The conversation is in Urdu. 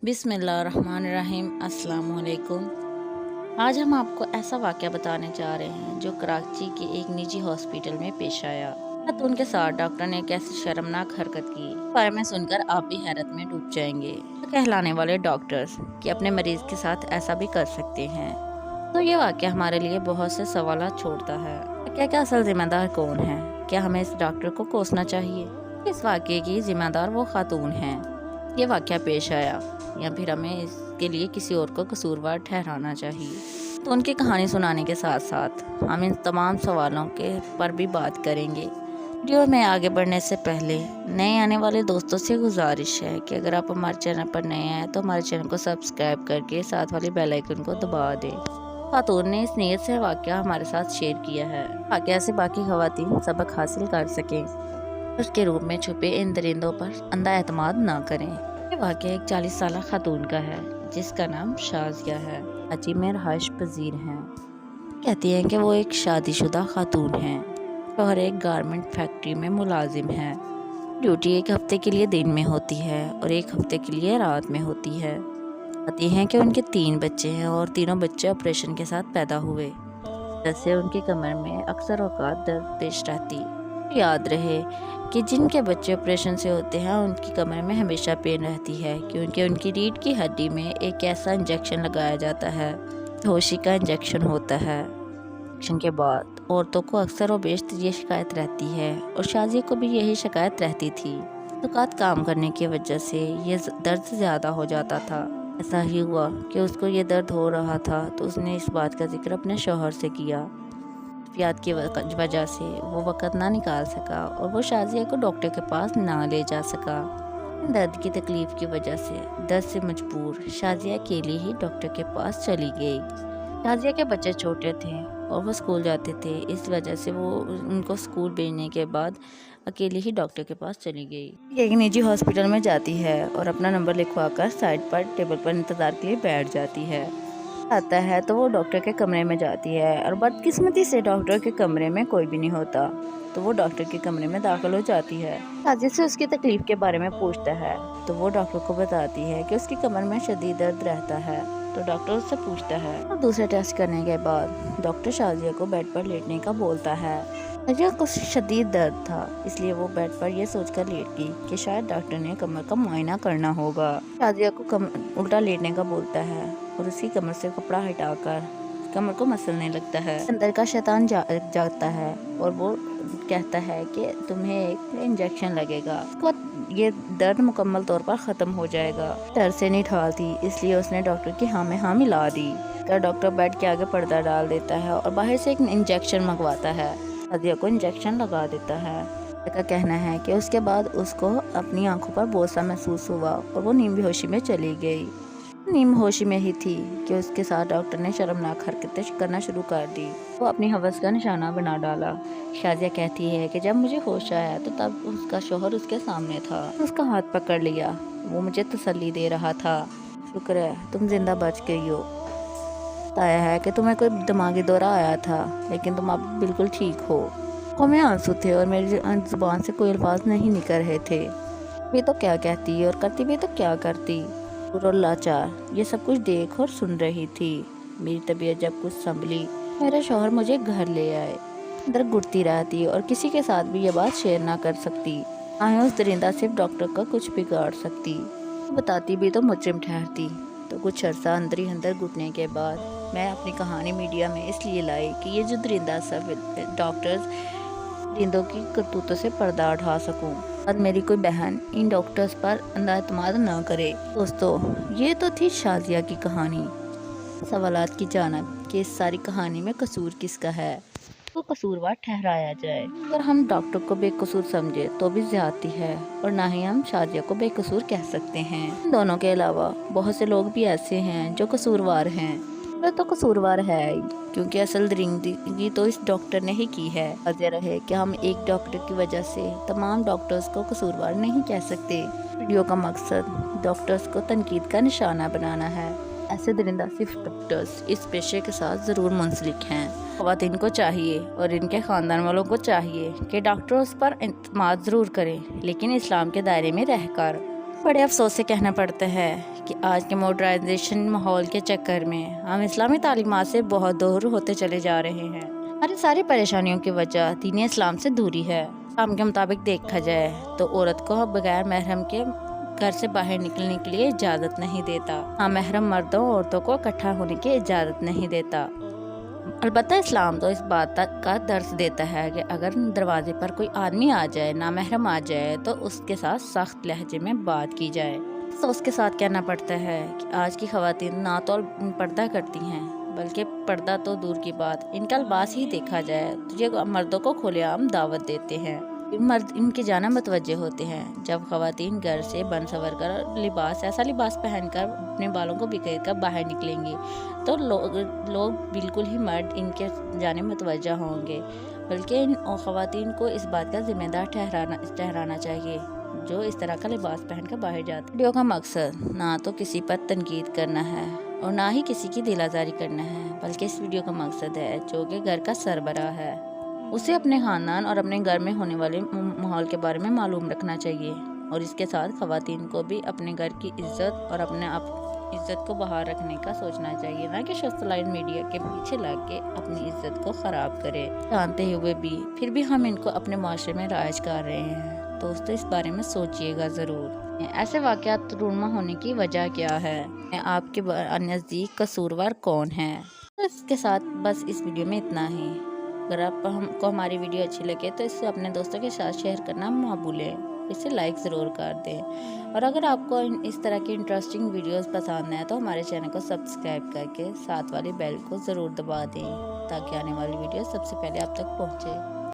بسم اللہ الرحمن الرحیم۔ السلام علیکم۔ آج ہم آپ کو ایسا واقعہ بتانے جا رہے ہیں جو کراچی کے ایک نجی ہاسپٹل میں پیش آیا۔ خاتون کے ساتھ ڈاکٹر نے ایک ایسی شرمناک حرکت کی، اس بارے میں سن کر آپ بھی حیرت میں ڈوب جائیں گے۔ کہلانے والے ڈاکٹرز کہ اپنے مریض کے ساتھ ایسا بھی کر سکتے ہیں، تو یہ واقعہ ہمارے لیے بہت سے سوالات چھوڑتا ہے۔ کیا اصل ذمہ دار کون ہے؟ کیا ہمیں اس ڈاکٹر کو کوسنا چاہیے؟ اس واقعے کی ذمہ دار وہ خاتون ہیں یہ واقعہ پیش آیا، یا پھر ہمیں اس کے لیے کسی اور کو قصوروار ٹھہرانا چاہیے؟ تو ان کی کہانی سنانے کے ساتھ ساتھ ہم ان تمام سوالوں کے پر بھی بات کریں گے۔ ویڈیو میں آگے بڑھنے سے پہلے نئے آنے والے دوستوں سے گزارش ہے کہ اگر آپ ہمارے چینل پر نئے ہیں تو ہمارے چینل کو سبسکرائب کر کے ساتھ والی بیل آئیکن کو دبا دیں۔ خاتون نے اس نیت سے واقعہ ہمارے ساتھ شیئر کیا ہے، واقعہ سے باقی خواتین سبق حاصل کر سکیں، اس کے روپ میں چھپے ان درندوں پر اندھا اعتماد نہ کریں۔ یہ واقعہ ایک 40 سالہ خاتون کا ہے جس کا نام شازیہ ہے۔ کراچی میں رہائش پذیر ہیں۔ کہتی ہیں کہ وہ ایک شادی شدہ خاتون ہیں اور ایک گارمنٹ فیکٹری میں ملازم ہیں۔ ڈیوٹی ایک ہفتے کے لیے دن میں ہوتی ہے اور ایک ہفتے کے لیے رات میں ہوتی ہے۔ کہتی ہیں کہ ان کے 3 بچے ہیں اور تینوں بچے آپریشن کے ساتھ پیدا ہوئے، جیسے ان کی کمر میں اکثر اوقات درد پیش رہتی۔ یاد رہے کہ جن کے بچے آپریشن سے ہوتے ہیں ان کی کمر میں ہمیشہ پین رہتی ہے، کیونکہ ان کی ریڑھ کی ہڈی میں ایک ایسا انجیکشن لگایا جاتا ہے، ہوشی کا انجیکشن ہوتا ہے۔ انجیکشن کے بعد عورتوں کو اکثر و بیشتر یہ شکایت رہتی ہے، اور شازیہ کو بھی یہی شکایت رہتی تھی۔ اوقات کام کرنے کی وجہ سے یہ درد زیادہ ہو جاتا تھا۔ ایسا ہی ہوا کہ اس کو یہ درد ہو رہا تھا تو اس نے اس بات کا ذکر اپنے شوہر سے کیا۔ مصروفیات کی وجہ سے وہ وقت نہ نکال سکا اور وہ شازیہ کو ڈاکٹر کے پاس نہ لے جا سکا۔ درد کی تکلیف کی وجہ سے درد سے مجبور شازیہ اکیلی ہی ڈاکٹر کے پاس چلی گئی۔ شازیہ کے بچے چھوٹے تھے اور وہ اسکول جاتے تھے، اس وجہ سے وہ ان کو اسکول بھیجنے کے بعد اکیلی ہی ڈاکٹر کے پاس چلی گئی۔ ایک نجی ہاسپٹل میں جاتی ہے اور اپنا نمبر لکھوا کر سائڈ پر ٹیبل پر انتظار کے لیے بیٹھ جاتی ہے۔ آتا ہے تو وہ ڈاکٹر کے کمرے میں جاتی ہے اور بدقسمتی سے ڈاکٹر کے کمرے میں کوئی بھی نہیں ہوتا، تو وہ ڈاکٹر کے کمرے میں داخل ہو جاتی ہے۔ شازیہ سے اس کی تکلیف کے بارے میں پوچھتا ہے تو وہ ڈاکٹر کو بتاتی ہے کہ اس کی کمر میں شدید درد رہتا ہے، تو ڈاکٹر اس سے پوچھتا ہے اور دوسرے ٹیسٹ کرنے کے بعد ڈاکٹر شازیہ کو بیڈ پر لیٹنے کا بولتا ہے۔ شازیہ کو شدید درد تھا، اس لیے وہ بیڈ پر یہ سوچ کر لیٹ گئی کہ شاید ڈاکٹر نے کمر کا معائنہ کرنا ہوگا۔ شازیہ کو الٹا لیٹنے کا بولتا ہے اور اسی کمر سے کپڑا ہٹا کر کمر کو مسلنے لگتا ہے۔ اندر کا شیطان جاگتا ہے اور وہ کہتا ہے کہ تمہیں ایک انجیکشن لگے گا، اس کو یہ درد مکمل طور پر ختم ہو جائے گا۔ ڈر سے نہیں ٹھالتی، اس لیے اس نے ڈاکٹر کی ہاں میں ہاں ملا دی۔ ڈاکٹر بیڈ کے آگے پردہ ڈال دیتا ہے اور باہر سے ایک انجیکشن منگواتا ہے، شازیہ کو انجیکشن لگا دیتا ہے۔ ڈاکٹر کا کہنا ہے کہ اس کے بعد اس کو اپنی آنکھوں پر بوجھ سا محسوس ہوا اور وہ نیم ہوشی میں چلی گئی۔ نیم ہوشی میں ہی تھی کہ اس کے ساتھ ڈاکٹر نے شرمناک حرکتیں کرنا شروع کر دی۔ وہ اپنی ہوس کا نشانہ بنا ڈالا۔ شازیہ کہتی ہے کہ جب مجھے ہوش آیا تو تب اس کا شوہر اس کے سامنے تھا، اس کا ہاتھ پکڑ لیا، وہ مجھے تسلی دے رہا تھا، شکر ہے تم زندہ بچ گئی ہو، بتایا ہے کہ تمہیں کوئی دماغی دورہ آیا تھا لیکن تم اب بالکل ٹھیک ہو۔ آنکھوں میں آنسو تھے اور میری زبان سے کوئی الفاظ نہیں نکل رہے تھے، بھی تو کیا کہتی اور کرتی بھی تو کیا کرتی، اور لاچار یہ سب کچھ دیکھ اور سن رہی تھی۔ میری طبیعت جب کچھ سنبھلی میرے شوہر مجھے گھر لے آئے، اندر گھٹتی رہتی اور کسی کے ساتھ بھی یہ بات شیئر نہ کر سکتی، نہ ہی اس درندہ صرف ڈاکٹر کا کچھ بگاڑ سکتی، بتاتی بھی تو مجرم ٹھہرتی۔ تو کچھ عرصہ اندر ہی اندر گھٹنے کے بعد میں اپنی کہانی میڈیا میں اس لیے لائی کہ یہ جو درندہ سب ڈاکٹرز درندوں کی کرتوتوں سے پردہ اٹھا سکوں، اور میری کوئی بہن ان ڈاکٹرز پر اندھا اعتماد نہ کرے۔ دوستو، یہ تو تھی شازیہ کی کہانی۔ سوالات کی جانب کہ اس ساری کہانی میں قصور کس کا ہے، تو قصوروار ٹھہرایا جائے۔ اگر ہم ڈاکٹر کو بے قصور سمجھے تو بھی زیادتی ہے، اور نہ ہی ہم شازیہ کو بے قصور کہہ سکتے ہیں۔ ان دونوں کے علاوہ بہت سے لوگ بھی ایسے ہیں جو قصوروار ہیں، وہ تو قصوروار ہے ہی، کیونکہ اصل درندگی تو اس ڈاکٹر نے ہی کی ہے۔ واضح رہے کہ ہم ایک ڈاکٹر کی وجہ سے تمام ڈاکٹرز کو قصوروار نہیں کہہ سکتے۔ ویڈیو کا مقصد ڈاکٹرز کو تنقید کا نشانہ بنانا ہے۔ ایسے درندہ صرف ڈاکٹرز اس پیشے کے ساتھ ضرور منسلک ہیں۔ خواتین کو چاہیے اور ان کے خاندان والوں کو چاہیے کہ ڈاکٹرز پر اعتماد ضرور کریں، لیکن اسلام کے دائرے میں رہ کر۔ بڑے افسوس سے کہنا پڑتا ہے کہ آج کے ماڈرنائزیشن ماحول کے چکر میں ہم اسلامی تعلیمات سے بہت دور ہوتے چلے جا رہے ہیں۔ ہماری ساری پریشانیوں کی وجہ دین اسلام سے دوری ہے۔ اسلام کے مطابق دیکھا جائے تو عورت کو بغیر محرم کے گھر سے باہر نکلنے کے لیے اجازت نہیں دیتا۔ محرم مردوں اور عورتوں کو اکٹھا ہونے کی اجازت نہیں دیتا۔ البتہ اسلام تو اس بات تک کا درس دیتا ہے کہ اگر دروازے پر کوئی آدمی آ جائے، نامحرم آ جائے، تو اس کے ساتھ سخت لہجے میں بات کی جائے۔ تو اس کے ساتھ کہنا پڑتا ہے کہ آج کی خواتین نہ تو پردہ کرتی ہیں، بلکہ پردہ تو دور کی بات، ان کا لباس ہی دیکھا جائے تو یہ مردوں کو کھلے عام دعوت دیتے ہیں۔ مرد ان کی جانب متوجہ ہوتے ہیں۔ جب خواتین گھر سے بن سور کر ایسا لباس پہن کر اپنے بالوں کو بکھیر کر باہر نکلیں گی تو لوگ بالکل ہی مرد ان کے جانب متوجہ ہوں گے، بلکہ ان خواتین کو اس بات کا ذمہ دار ٹھہرانا چاہیے جو اس طرح کا لباس پہن کر باہر جاتے ہیں۔ ویڈیو کا مقصد نہ تو کسی پر تنقید کرنا ہے اور نہ ہی کسی کی دل آزاری کرنا ہے، بلکہ اس ویڈیو کا مقصد ہے جو کہ گھر کا سربراہ ہے اسے اپنے خاندان اور اپنے گھر میں ہونے والے ماحول کے بارے میں معلوم رکھنا چاہیے، اور اس کے ساتھ خواتین کو بھی اپنے گھر کی عزت اور اپنے عزت کو بحال رکھنے کا سوچنا چاہیے، نہ کہ سوشل میڈیا کے پیچھے لگ کے اپنی عزت کو خراب کرے۔ جانتے ہوئے بھی پھر بھی ہم ان کو اپنے معاشرے میں رائج کر رہے ہیں۔ دوستو اس بارے میں سوچئے گا ضرور، ایسے واقعات رونما ہونے کی وجہ کیا ہے؟ آپ کے نزدیک قصوروار کون ہے؟ اس کے ساتھ بس اس ویڈیو میں اتنا ہی۔ اگر آپ کو ہماری ویڈیو اچھی لگے تو اسے اپنے دوستوں کے ساتھ شیئر کرنا مت بھولیں، اسے لائک ضرور کر دیں، اور اگر آپ کو اس طرح کی انٹرسٹنگ ویڈیوز پسند ہیں تو ہمارے چینل کو سبسکرائب کر کے ساتھ والی بیل کو ضرور دبا دیں تاکہ آنے والی ویڈیو سب سے پہلے آپ تک پہنچے۔